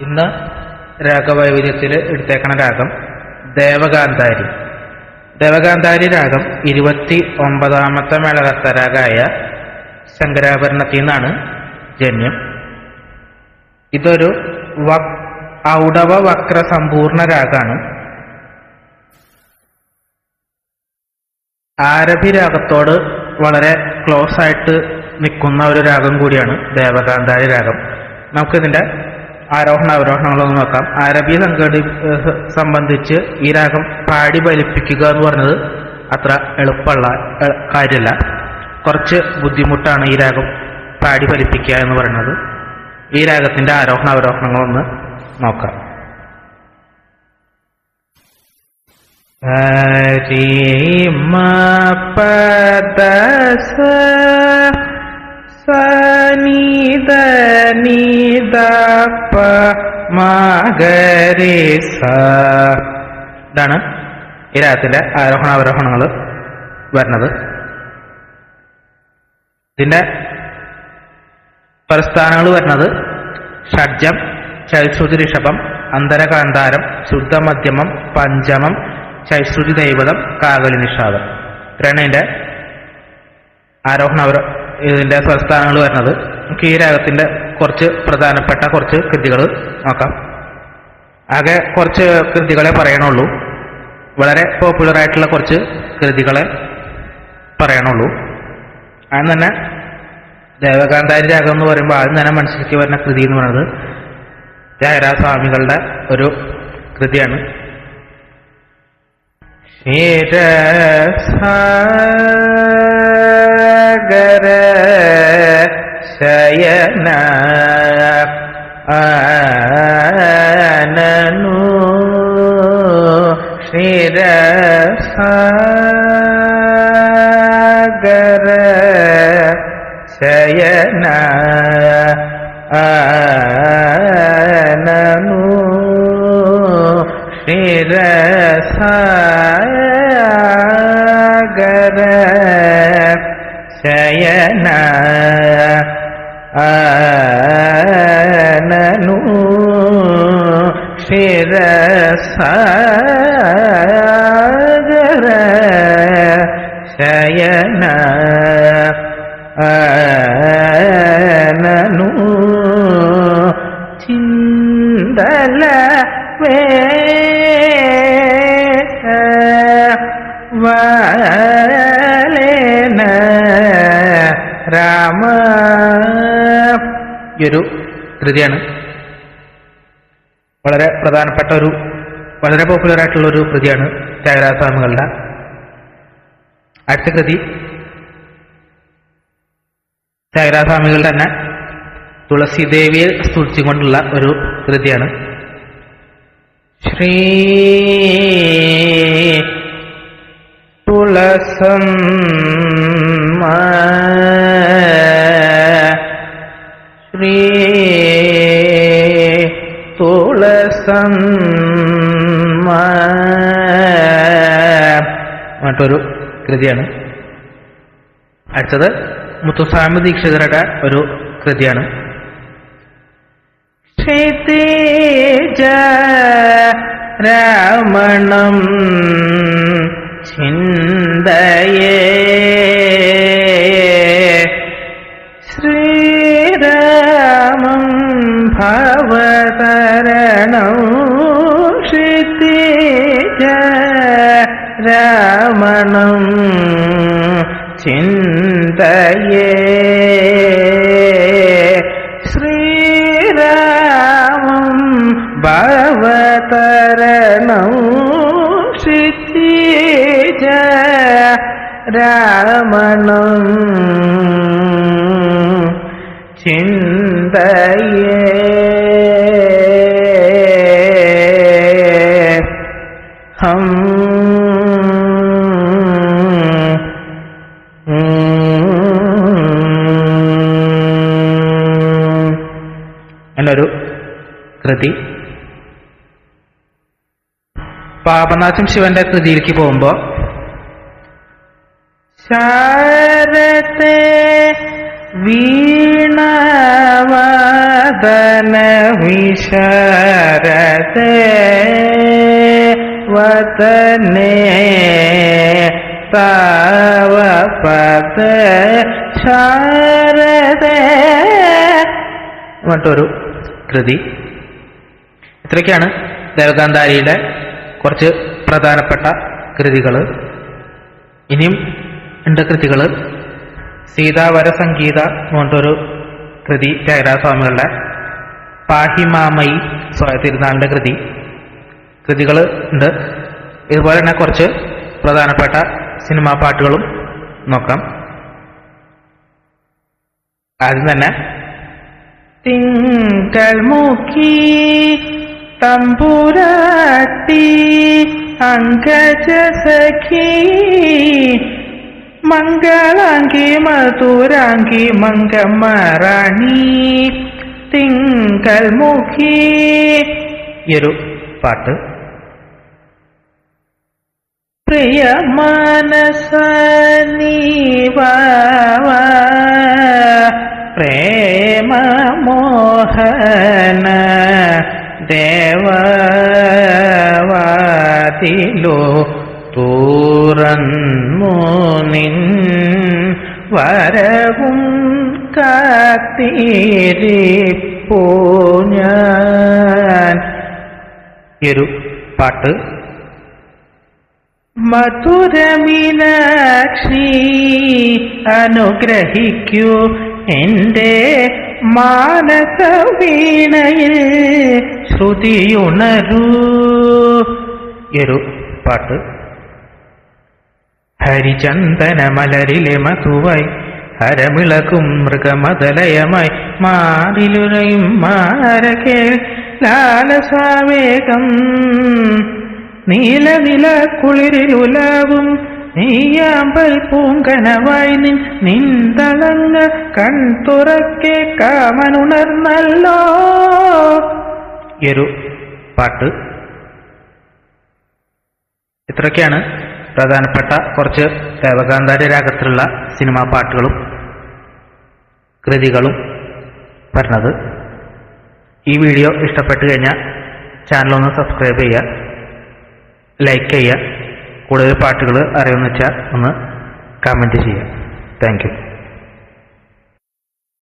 ഇന്ന് രാഗവൈവിധ്യത്തിൽ എടുത്തേക്കണ രാഗം ദേവഗാന്ധാരി. ദേവഗാന്ധാരി രാഗം 29ാമത്തെ മേളകർത്ത രാഗമായ ശങ്കരാഭരണത്തിൽ നിന്നാണ് ജന്യം. ഇതൊരു ഔഡവ വക്ര സമ്പൂർണ്ണ രാഗാണ്. ആരഭി രാഗത്തോട് വളരെ ക്ലോസ് ആയിട്ട് നിൽക്കുന്ന ഒരു രാഗം കൂടിയാണ് ദേവഗാന്ധാരി രാഗം. നമുക്കിതിന്റെ ആരോഹണ അവരോഹണങ്ങളൊന്ന് നോക്കാം. ആരഭി സംബന്ധിച്ച് ഈ രാഗം പാടി ഫലിപ്പിക്കുക എന്ന് പറഞ്ഞത് അത്ര എളുപ്പമുള്ള കാര്യമല്ല. കുറച്ച് ബുദ്ധിമുട്ടാണ് ഈ രാഗം പാടി ഫലിപ്പിക്കുക എന്ന് പറയുന്നത്. ഈ രാഗത്തിന്റെ ആരോഹണ അവരോഹണങ്ങളൊന്ന് നോക്കാം. ഇതാണ് ഈ രാഗത്തിന്റെ ആരോഹണ അവരോഹണങ്ങൾ വരുന്നത്. ഇതിന്റെ പരസ്ഥാനങ്ങൾ വരുന്നത് ഷഡ്ജം, ചൈശ്രുതി ഋഷഭം, അന്തരകാന്താരം, ശുദ്ധമധ്യമം, പഞ്ചമം, ചൈശ്രുതി ദൈവതം, കാകലി നിഷാദം. ഇത്രയാണ് ഇതിന്റെ ആരോഹണ ഇതിന്റെ സ്വരസ്ഥാനങ്ങൾ വരുന്നത്. നമുക്ക് ഈ രാഗത്തിന്റെ കുറച്ച് പ്രധാനപ്പെട്ട കുറച്ച് കൃതികൾ നോക്കാം. ആകെ കുറച്ച് കൃതികളെ പറയണുള്ളൂ. വളരെ പോപ്പുലർ ആയിട്ടുള്ള കുറച്ച് കൃതികളെ പറയണുള്ളൂ. ആദ്യം തന്നെ ദേവഗാന്ധാരി രാഗം എന്ന് പറയുമ്പോൾ ആദ്യം തന്നെ മനസ്സിലേക്ക് വരുന്ന കൃതി എന്ന് പറയുന്നത് ത്യാഗരാജസ്വാമികളുടെ ഒരു കൃതിയാണ്. ക്ഷീരസാഗര ശയന ആനനു ക്ഷീരസാഗര ശയന ആനനു ക്ഷീരസാഗര ശയന ആനനു ക്ഷീരസാഗര ശയന ആനനു ചിന്തല വാലേന രാമ. ഈ ഒരു കൃതിയാണ് വളരെ പ്രധാനപ്പെട്ട വളരെ പോപ്പുലർ ആയിട്ടുള്ള ഒരു കൃതിയാണ് ത്യാഗരാജസ്വാമികളുടെ. അടുത്ത കൃതി ത്യാഗരാജസ്വാമികളുടെ തന്നെ തുളസീദേവിയെ സ്തുതിച്ചുകൊണ്ടുള്ള ഒരു കൃതിയാണ്. ശ്രീ തുളസം ശ്രീ തുളസം മറ്റൊരു കൃതിയാണ്. അടുത്തത് മുത്തുസ്വാമി ദീക്ഷിതരുടെ ഒരു കൃതിയാണ്. ക്ഷേതേജ രാമണം ചിന്തയേ ശ്രീരാമം ഭവതരണം ക്ഷിതേജ രാമണം ചിന്തയേ ശ്രീരാമം ഭവതരണം ക്ഷിതേജ രാമണം ചിന്തയേ. ഹം എന്നൊരു കൃതി. പാപനാശം ശിവന്റെ കൃതിയിലേക്ക് പോകുമ്പോ ശാരത്തെ വീണവാ മദന വിശാരദേ വദനേ തവ പദ ശാരദേ മറ്റൊരു കൃതി. ഇത്രയൊക്കെയാണ് ദേവഗാന്ധാരിയുടെ കുറച്ച് പ്രധാനപ്പെട്ട കൃതികൾ. ഇനിയും ഉണ്ട് കൃതികൾ. സീതാവര സംഗീത എന്ന് പറഞ്ഞിട്ടൊരു കൃതി ത്യാഗരാജസ്വാമികളുടെ, പാഹിമാമയി തിരുനാളിൻ്റെ കൃതികൾ ഉണ്ട്. ഇതുപോലെ തന്നെ കുറച്ച് പ്രധാനപ്പെട്ട സിനിമാ പാട്ടുകളും നോക്കാം. ആദ്യം തന്നെ തിങ്കൾ മുഖി തമ്പുരാട്ടി അങ്കജ സഖി മംഗളാംഗി മധുരാംഗി മംഗമറാണി തിങ്കൾ മുഖി. ഈ ഒരു പാട്ട് പ്രിയ മനസനീവാ പ്രേമ മോഹന ദേവവാതിലോ തുറന്നു നിൻ വരവും കാത്തിരിപ്പൂ ഞാൻ. ഈ ഒരു പാട്ട് മധുരമീനാക്ഷി അനുഗ്രഹിക്കൂ എന്റെ മാനസ വീണയിൽ ശ്രുതിയുണരൂ. ഈ ഒരു പാട്ട് ഹരിചന്ദന മലരിലെ മധുവായി ഹരമിളകും മൃഗമതലയമായി മാറിലുരയും മാരകേ ലാലസാവേഗം നീലനില കുളിരിലുലാവും നെയ്യാമ്പൽ പൂങ്കനവായി നിന്തളങ്ങ കൺതുറക്കെ കാമനുണർന്നല്ലോ. ഈ ഒരു പാട്ട്. ഇത്രയൊക്കെയാണ് പ്രധാനപ്പെട്ട കുറച്ച് ദേവഗാന്ധാരി രാഗത്തിലുള്ള സിനിമാ പാട്ടുകളും കൃതികളും പറഞ്ഞത്. ഈ വീഡിയോ ഇഷ്ടപ്പെട്ടു കഴിഞ്ഞാൽ ചാനലൊന്ന് സബ്സ്ക്രൈബ് ചെയ്യുക, ലൈക്ക് ചെയ്യുക, കൂടുതൽ പാട്ടുകൾ അറിയുമെന്ന് വെച്ചാൽ ഒന്ന് കമൻറ്റ് ചെയ്യുക. Thank you.